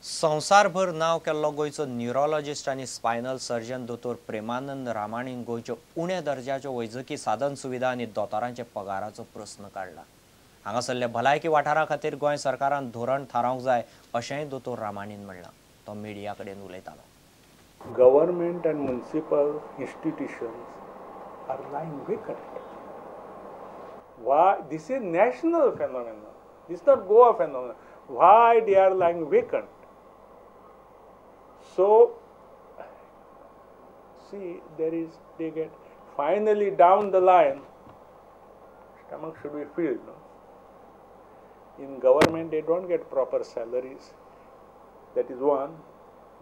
संसारभर नाव केल्लो गोयचो न्यूरोलॉजिस्ट आनी spinal surgeon दोतोर प्रेमानंद रामाणीन गोयच्यो उण्या दर्जाच्यो वैजकी साधन सुविधा आनी दोतोरांचे पगाराचो प्रस्न काडला। हांगासरल्या भलायकी वाठारा खातीर गोंय सरकारान धोरण थारावंक जाय अशेंय दोतोर रामाणीन म्हणलां। तो मिडिया कडेन उलयतालो। Government and municipal institutions are lying vacant. Why? This is national phenomenon. This is not Goa phenomenon. Why they are lying vacant? So, see, they get finally down the line, stomach should be filled. No? In government, they don't get proper salaries. That is one.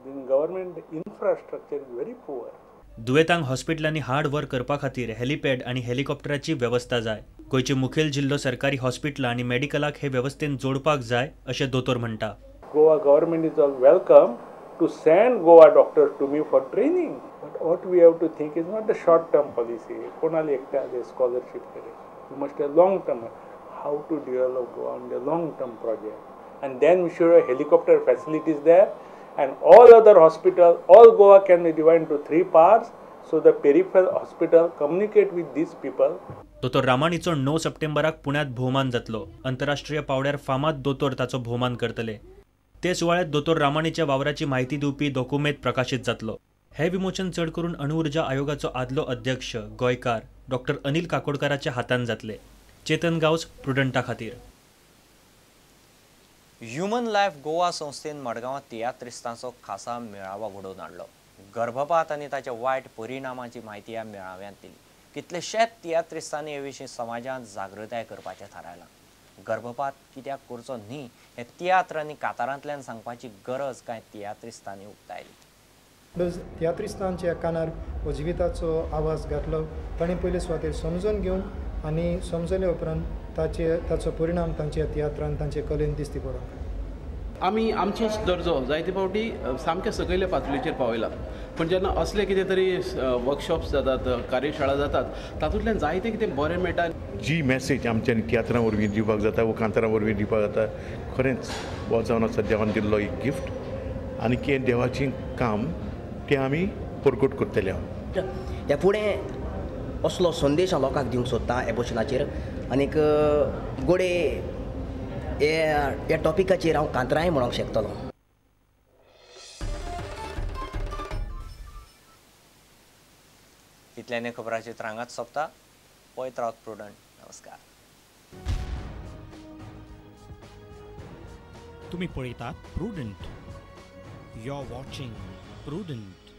In government, infrastructure is very poor. दुयेंतांक हॉस्पिटलांनी hard work करपा खातीर helipad आनी हेलिकॉप्टराची व्यवस्था जाय। गोंयचे मुखेल जिल्लो सरकारी हॉस्पिटलां आनी मेडिकलाक हे वेवस्थेन जोडपाक जाय अशें दोतोर म्हणटा। Goa government is all welcome to send Goa doctors to me for training. But what we have to think is not the short-term policy. कोणाला एकट्याला scholarship करे. We must have long-term. How to develop Goa on the long-term project. And then we should have helicopter facilities there. And all other hospitals, all Goa can be divided into 3 parts. So the peripheral hospital communicate with these people. दोतोर रामाणीचो 9 सप्टेंबराक पुण्यात भोवमान जातलो। आंतरराष्ट्रीय पावड्यार फामाद दोतोर ताचो भोवमान करतले। ते सुवाळ्यात दोतोर रामाणीच्या वावराची म्हायती दिवपी डॉक्युमेंट प्रकाशीत जातलो। हे विमोचन चड करून अणुऊर्जा आयोगाचो आदलो अध्यक्ष गोंयकार डॉक्टर अनिल काकोडकराच्या हातान जातले। चेतन गावस प्रुडंटा खातीर। ह्युमन लायफ गोवा संस्थेन मडगांवां तियात्रिस्तांचो खासा मेळावा घडोवन हाडलो। गर्भपात आनी ताच्या वायट परिणामांची म्हायती ह्या मेळाव्यांत दिली। कितलेशेच तियात्रिस्तांनी हे विशीं समाजांत जागृताय करपाचें थारायलां। गर्भपात कित्याक करचो न्ही हें तियात्र आनी कांतारांतल्यान सांगपाची गरज कांय तियात्रिस्तांनी उक्तायली। तियात्रिस्तांच्या कानार हो जिविताचो आवाज घातलो। ताणें पयले सुवातेर समजून घेवन आनी समजले उपरांत ताचो परिणाम तांच्या तियात्रांत तांचे कलेन दिसती पडोंक। आमी आमचे दर्जो जायते फावटी सामके सकयल्या पातळीचेर पावयला, पण जेन्ना असले कितें तरी वर्कशॉप्स जातात, कार्यशाळा जातात, तातूंतल्यान जायते कितें बरें मेळटा। जी मॅसेज आमच्या तियात्रां वरवीं दिवपाक जाता वा कांतारां वरवीं दिवपाक जाता, खरेंच हो जावन आसा देवान दिल्लो एक गिफ्ट आनी हें देवाचें काम तें आमी परगट करतले आहोत। त्या फुडें असलो संदेश हांव लोकांक दिवंक सोदतां हे भशेनाचेर। आनीक गोडे ह्या टॉपिकाचेर हांव कांतरांय म्हणूंक शकतलो। इतल्यान खबरांची त्रांगात सोंपता। पळयत रावत प्रुडंट। नमस्कार। तुम्ही पळयतात Prudent. You are watching prudent.